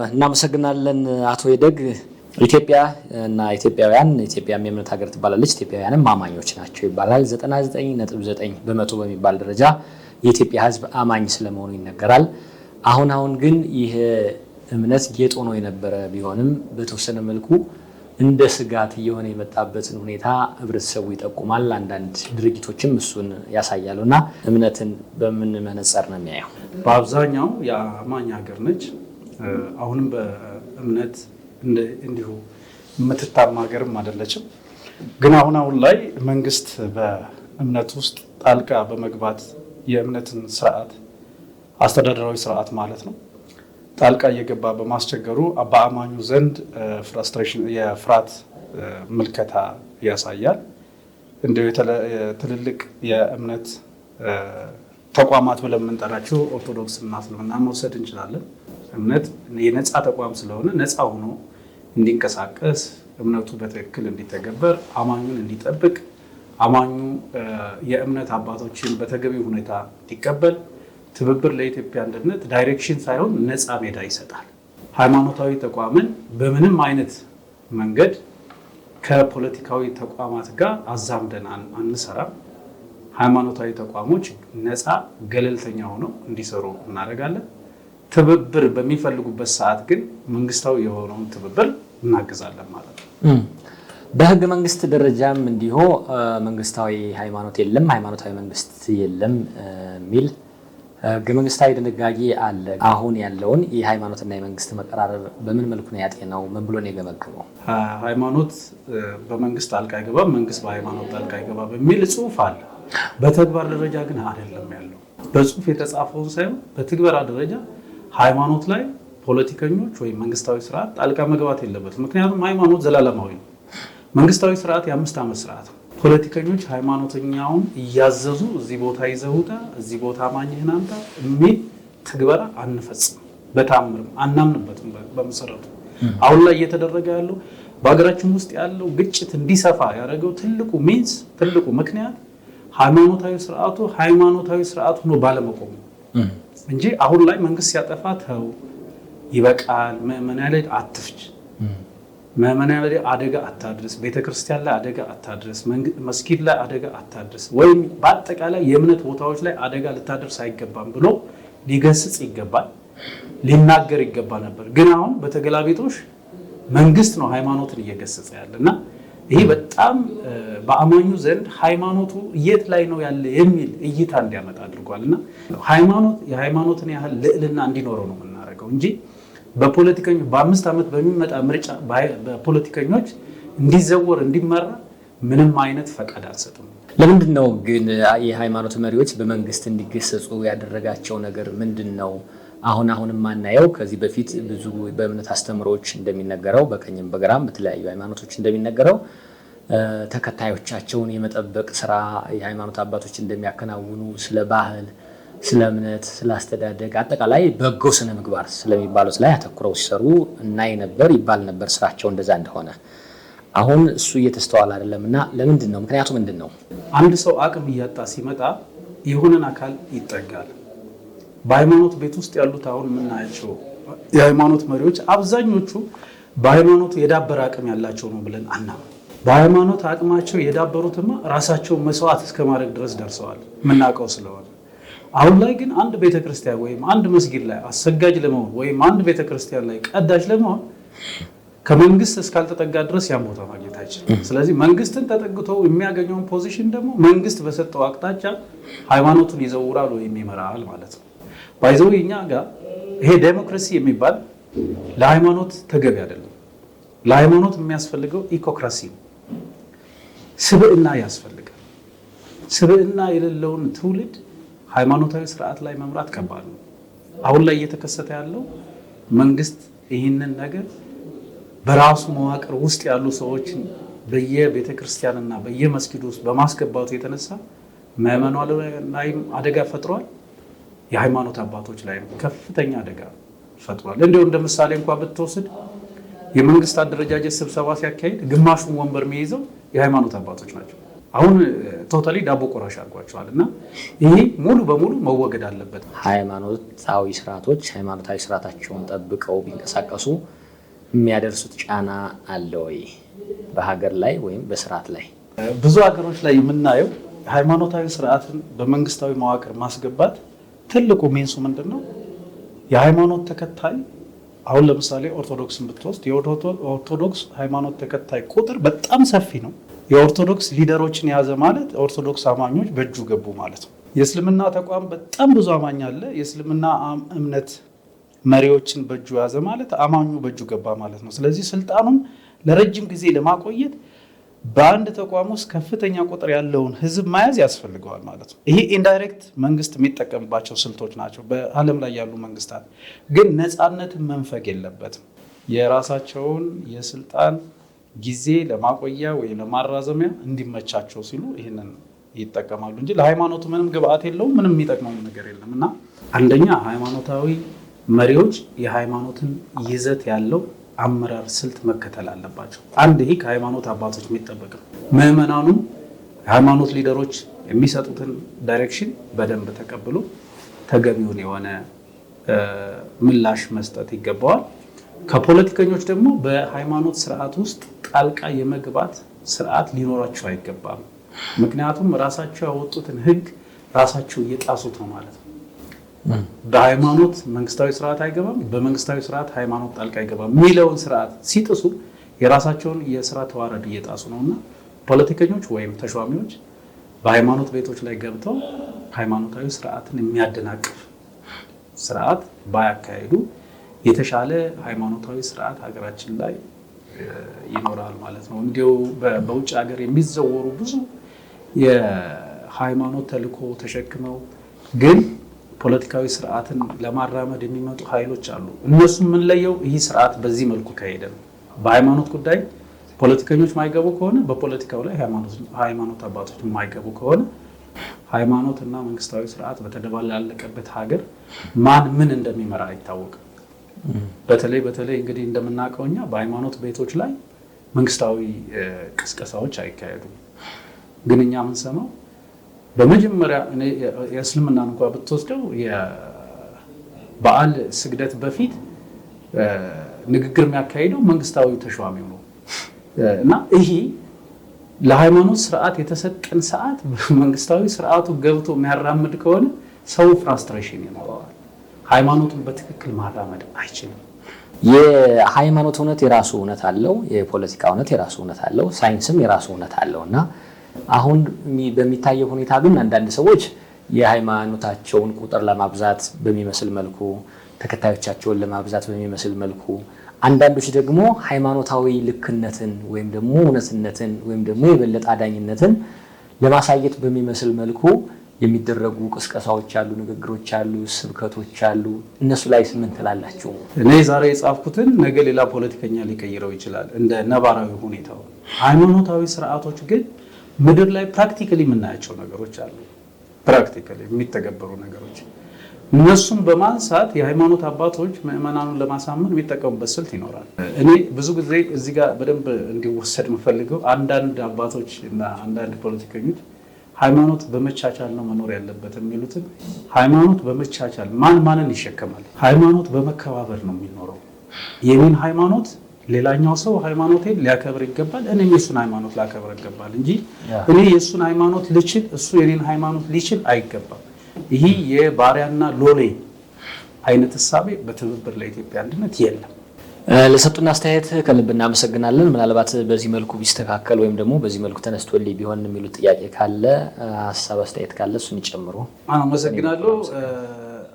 እናመሰግናለን አቶ ይደግ። ኢትዮጵያ እና ኢትዮጵያውያን ኢትዮጵያም የእምነት ሀገር ትባላለች፣ ኢትዮጵያውያንም አማኞች ናቸው ይባላል። 99.9% በሚባል ደረጃ የኢትዮጵያ ሕዝብ አማኝ ስለመሆኑ ይነገራል። አሁን ግን ይህ እምነት ጌጥ ሆኖ የነበረ ቢሆንም በተወሰነ መልኩ እንደ ስጋት እየሆነ የመጣበትን ሁኔታ ህብረተሰቡ ይጠቁማል። አንዳንድ ድርጊቶችም እሱን ያሳያሉና እምነትን በምን መነጽር ነው የሚያየው? በአብዛኛው የአማኝ ሀገር ነች። አሁንም በእምነት እንዲሁ የምትታማ ሀገርም አይደለችም። ግን አሁን ላይ መንግስት በእምነት ውስጥ ጣልቃ በመግባት የእምነትን ስርዓት አስተዳደራዊ ስርዓት ማለት ነው ጣልቃ እየገባ በማስቸገሩ በአማኙ ዘንድ ፍራስትሬሽን የፍርሃት ምልከታ ያሳያል። እንዲሁ ትልልቅ የእምነት ተቋማት ብለን የምንጠራቸው ኦርቶዶክስ እና እስልምና መውሰድ እንችላለን። እምነት የነፃ ተቋም ስለሆነ ነፃ ሆኖ እንዲንቀሳቀስ እምነቱ በትክክል እንዲተገበር አማኙን እንዲጠብቅ አማኙ የእምነት አባቶችን በተገቢ ሁኔታ እንዲቀበል ትብብር ለኢትዮጵያ አንድነት ዳይሬክሽን ሳይሆን ነፃ ሜዳ ይሰጣል። ሃይማኖታዊ ተቋምን በምንም አይነት መንገድ ከፖለቲካዊ ተቋማት ጋር አዛምደን አንሰራም። ሃይማኖታዊ ተቋሞች ነፃ ገለልተኛ ሆነው እንዲሰሩ እናደርጋለን። ትብብር በሚፈልጉበት ሰዓት ግን መንግስታዊ የሆነውን ትብብር እናግዛለን ማለት ነው። በህገ መንግስት ደረጃም እንዲሁ መንግስታዊ ሃይማኖት የለም፣ ሃይማኖታዊ መንግስት የለም የሚል ህገ መንግስታዊ ድንጋጌ አለ። አሁን ያለውን የሃይማኖትና የመንግስት መቀራረብ በምን መልኩ ነው ያጤነው? ምን ብሎ ነው የገመገመው? ሃይማኖት በመንግስት ጣልቃ አይገባም፣ መንግስት በሃይማኖት ጣልቃ አይገባም በሚል ጽሁፍ አለ። በተግባር ደረጃ ግን አይደለም ያለው። በጽሁፍ የተጻፈውን ሳይሆን በትግበራ ደረጃ ሃይማኖት ላይ ፖለቲከኞች ወይም መንግስታዊ ስርዓት ጣልቃ መግባት የለበትም። ምክንያቱም ሃይማኖት ዘላለማዊ ነው። መንግስታዊ ስርዓት የ5 ዓመት ስርዓት ነው። ፖለቲከኞች ሃይማኖተኛውን እያዘዙ እዚህ ቦታ ይዘውታ እዚህ ቦታ ማኝህን አምጣ የሚል ትግበራ አንፈጽም፣ በታምርም አናምንበትም። በመሰረቱ አሁን ላይ እየተደረገ ያለው በሀገራችን ውስጥ ያለው ግጭት እንዲሰፋ ያደረገው ትልቁ ምክንያት ሃይማኖታዊ ስርዓቱ ሆኖ ባለመቆሙ እንጂ አሁን ላይ መንግስት ሲያጠፋ ተው ይበቃል፣ ምዕመናን ላይ አትፍጅ፣ ምዕመናን ላይ አደጋ አታድርስ፣ ቤተክርስቲያን ላይ አደጋ አታድርስ፣ መስጊድ ላይ አደጋ አታድርስ፣ ወይም በአጠቃላይ የእምነት ቦታዎች ላይ አደጋ ልታደርስ አይገባም ብሎ ሊገስጽ ይገባል፣ ሊናገር ይገባ ነበር። ግን አሁን በተገላቢጦሽ መንግስት ነው ሃይማኖትን እየገሰጸ ያለና ይሄ በጣም በአማኙ ዘንድ ሃይማኖቱ የት ላይ ነው ያለ የሚል እይታ እንዲያመጣ አድርጓልና የሃይማኖትን ያህል ልዕልና እንዲኖረው ነው የምናደርገው እንጂ በፖለቲከኞች በ5 ዓመት በሚመጣ ምርጫ በፖለቲከኞች እንዲዘወር እንዲመራ ምንም አይነት ፈቃድ አንሰጥም። ለምንድን ነው ግን የሃይማኖት መሪዎች በመንግስት እንዲገሰጹ ያደረጋቸው ነገር ምንድን ነው? አሁንም ማናየው ከዚህ በፊት ብዙ በእምነት አስተምሮች እንደሚነገረው በቀኝም በግራም በተለያዩ ሃይማኖቶች እንደሚነገረው ተከታዮቻቸውን የመጠበቅ ስራ የሃይማኖት አባቶች እንደሚያከናውኑ ስለ ባህል፣ ስለ እምነት፣ ስለ አስተዳደግ አጠቃላይ በጎ ስነ ምግባር ስለሚባሉት ላይ አተኩረው ሲሰሩ እናይ ነበር ይባል ነበር ስራቸው እንደዛ እንደሆነ። አሁን እሱ እየተስተዋለ አይደለምና ለምንድን ነው? ምክንያቱ ምንድን ነው? አንድ ሰው አቅም እያጣ ሲመጣ የሆነን አካል ይጠጋል። በሃይማኖት ቤት ውስጥ ያሉት አሁን የምናያቸው የሃይማኖት መሪዎች አብዛኞቹ በሃይማኖት የዳበረ አቅም ያላቸው ነው ብለን አናምን። በሃይማኖት አቅማቸው የዳበሩትማ ራሳቸው መስዋዕት እስከማድረግ ድረስ ደርሰዋል የምናውቀው ስለሆነ። አሁን ላይ ግን አንድ ቤተክርስቲያን ወይም አንድ መስጊድ ላይ አሰጋጅ ለመሆን ወይም አንድ ቤተክርስቲያን ላይ ቀዳጅ ለመሆን ከመንግስት እስካልተጠጋ ድረስ ያን ቦታ ማግኘት አይችልም። ስለዚህ መንግስትን ተጠግቶ የሚያገኘውን ፖዚሽን ደግሞ መንግስት በሰጠው አቅጣጫ ሃይማኖቱን ይዘውራል ወይም ይመራል ማለት ነው። ባይዘው እኛ ጋር ይሄ ዴሞክራሲ የሚባል ለሃይማኖት ተገቢ አይደለም። ለሃይማኖት የሚያስፈልገው ኢኮክራሲ ነው። ስብዕና ያስፈልጋል። ስብዕና የሌለውን ትውልድ ሃይማኖታዊ ስርዓት ላይ መምራት ከባድ ነው። አሁን ላይ እየተከሰተ ያለው መንግስት ይህንን ነገር በራሱ መዋቅር ውስጥ ያሉ ሰዎችን በየቤተክርስቲያንና በየመስጊዱ ውስጥ በማስገባቱ የተነሳ ምዕመናኑ ላይም አደጋ ፈጥሯል። የሃይማኖት አባቶች ላይ ከፍተኛ አደጋ ፈጥሯል። እንደው እንደ ምሳሌ እንኳን ብትወስድ የመንግስት አደረጃጀት ስብሰባ ሲያካሂድ ግማሹን ወንበር የሚይዘው የሃይማኖት አባቶች ናቸው። አሁን ቶታሊ ዳቦ ቆራሽ አድርጓቸዋል እና ይሄ ሙሉ በሙሉ መወገድ አለበት። ሃይማኖታዊ ስርዓቶች ሃይማኖታዊ ስርዓታቸውን ጠብቀው ቢንቀሳቀሱ የሚያደርሱት ጫና አለ ወይ በሀገር ላይ ወይም በስርዓት ላይ? ብዙ ሀገሮች ላይ የምናየው ሃይማኖታዊ ስርዓትን በመንግስታዊ መዋቅር ማስገባት ትልቁ ሚንሱ ምንድን ነው? የሃይማኖት ተከታይ አሁን ለምሳሌ ኦርቶዶክስን ብትወስድ የኦርቶዶክስ ሃይማኖት ተከታይ ቁጥር በጣም ሰፊ ነው። የኦርቶዶክስ ሊደሮችን የያዘ ማለት ኦርቶዶክስ አማኞች በእጁ ገቡ ማለት ነው። የእስልምና ተቋም በጣም ብዙ አማኝ አለ። የእስልምና እምነት መሪዎችን በእጁ ያዘ ማለት አማኙ በእጁ ገባ ማለት ነው። ስለዚህ ስልጣኑን ለረጅም ጊዜ ለማቆየት በአንድ ተቋም ውስጥ ከፍተኛ ቁጥር ያለውን ህዝብ መያዝ ያስፈልገዋል ማለት ነው። ይሄ ኢንዳይሬክት መንግስት የሚጠቀምባቸው ስልቶች ናቸው። በዓለም ላይ ያሉ መንግስታት ግን ነፃነትን መንፈግ የለበትም። የራሳቸውን የስልጣን ጊዜ ለማቆያ ወይ ለማራዘሚያ እንዲመቻቸው ሲሉ ይህንን ይጠቀማሉ እንጂ ለሃይማኖቱ ምንም ግብአት የለውም፣ ምንም የሚጠቅመው ነገር የለም። እና አንደኛ ሃይማኖታዊ መሪዎች የሃይማኖትን ይዘት ያለው አመራር ስልት መከተል አለባቸው። አንድ ይህ ከሃይማኖት አባቶች የሚጠበቅ ነው። ምዕመናኑ የሃይማኖት ሊደሮች የሚሰጡትን ዳይሬክሽን በደንብ ተቀብሎ ተገቢውን የሆነ ምላሽ መስጠት ይገባዋል። ከፖለቲከኞች ደግሞ በሃይማኖት ስርዓት ውስጥ ጣልቃ የመግባት ስርዓት ሊኖራቸው አይገባም። ምክንያቱም ራሳቸው ያወጡትን ህግ ራሳቸው እየጣሱት ነው ማለት ነው። በሃይማኖት መንግስታዊ ስርዓት አይገባም፣ በመንግስታዊ ስርዓት ሃይማኖት ጣልቃ አይገባም የሚለውን ስርዓት ሲጥሱ የራሳቸውን የስራ ተዋረድ እየጣሱ ነውና ፖለቲከኞች ወይም ተሿሚዎች በሃይማኖት ቤቶች ላይ ገብተው ሃይማኖታዊ ስርዓትን የሚያደናቅፍ ስርዓት ባያካሄዱ የተሻለ ሃይማኖታዊ ስርዓት ሀገራችን ላይ ይኖራል ማለት ነው። እንዲሁ በውጭ ሀገር የሚዘወሩ ብዙ የሃይማኖት ተልዕኮ ተሸክመው ግን ፖለቲካዊ ስርዓትን ለማራመድ የሚመጡ ኃይሎች አሉ። እነሱ የምንለየው ይህ ስርዓት በዚህ መልኩ ከሄደ ነው። በሃይማኖት ጉዳይ ፖለቲከኞች ማይገቡ ከሆነ፣ በፖለቲካው ላይ ሃይማኖት አባቶች ማይገቡ ከሆነ ሃይማኖት እና መንግስታዊ ስርዓት በተደባላለቀበት ሀገር ማን ምን እንደሚመራ አይታወቅም። በተለይ እንግዲህ እንደምናውቀው እኛ በሃይማኖት ቤቶች ላይ መንግስታዊ ቅስቀሳዎች አይካሄዱም። ግን እኛ የምንሰማው በመጀመሪያ የእስልምናን እንኳ ብትወስደው የበዓል ስግደት በፊት ንግግር የሚያካሂደው መንግስታዊ ተሿሚው ነው እና ይሄ ለሃይማኖት ስርዓት የተሰጠን ሰዓት መንግስታዊ ስርዓቱ ገብቶ የሚያራምድ ከሆነ ሰው ፍራስትሬሽን ይኖረዋል። ሃይማኖቱን በትክክል ማራመድ አይችልም። የሃይማኖት እውነት የራሱ እውነት አለው፣ የፖለቲካ እውነት የራሱ እውነት አለው፣ ሳይንስም የራሱ እውነት አለው እና አሁን በሚታየው ሁኔታ ግን አንዳንድ ሰዎች የሃይማኖታቸውን ቁጥር ለማብዛት በሚመስል መልኩ፣ ተከታዮቻቸውን ለማብዛት በሚመስል መልኩ፣ አንዳንዶች ደግሞ ሃይማኖታዊ ልክነትን ወይም ደግሞ እውነትነትን ወይም ደግሞ የበለጠ አዳኝነትን ለማሳየት በሚመስል መልኩ የሚደረጉ ቅስቀሳዎች አሉ፣ ንግግሮች አሉ፣ ስብከቶች አሉ። እነሱ ላይ ምን ትላላችሁ? እኔ ዛሬ የጻፍኩትን ነገ ሌላ ፖለቲከኛ ሊቀይረው ይችላል እንደ ነባራዊ ሁኔታው። ሃይማኖታዊ ስርዓቶች ግን ምድር ላይ ፕራክቲካሊ የምናያቸው ነገሮች አሉ፣ ፕራክቲካሊ የሚተገበሩ ነገሮች። እነሱም በማንሳት የሃይማኖት አባቶች ምዕመናኑን ለማሳመን የሚጠቀሙበት ስልት ይኖራል። እኔ ብዙ ጊዜ እዚህ ጋር በደንብ እንዲወሰድ የምፈልገው አንዳንድ አባቶች እና አንዳንድ ፖለቲከኞች ሃይማኖት በመቻቻል ነው መኖር ያለበት የሚሉትን፣ ሃይማኖት በመቻቻል ማንን ይሸከማል? ሃይማኖት በመከባበር ነው የሚኖረው። የኔን ሃይማኖት ሌላኛው ሰው ሃይማኖቴን ሊያከብር ይገባል፣ እኔም የሱን ሃይማኖት ላከብር ይገባል እንጂ እኔ የሱን ሃይማኖት ልችል እሱ የኔን ሃይማኖት ሊችል አይገባም። ይህ የባሪያና ሎሌ አይነት እሳቤ በትብብር ለኢትዮጵያ አንድነት የለም። ለሰጡን አስተያየት ከልብ እናመሰግናለን። ምናልባት በዚህ መልኩ ቢስተካከል ወይም ደግሞ በዚህ መልኩ ተነስቶልኝ ቢሆን የሚሉት ጥያቄ ካለ፣ ሀሳብ አስተያየት ካለ እሱን ይጨምሩ። አመሰግናለሁ።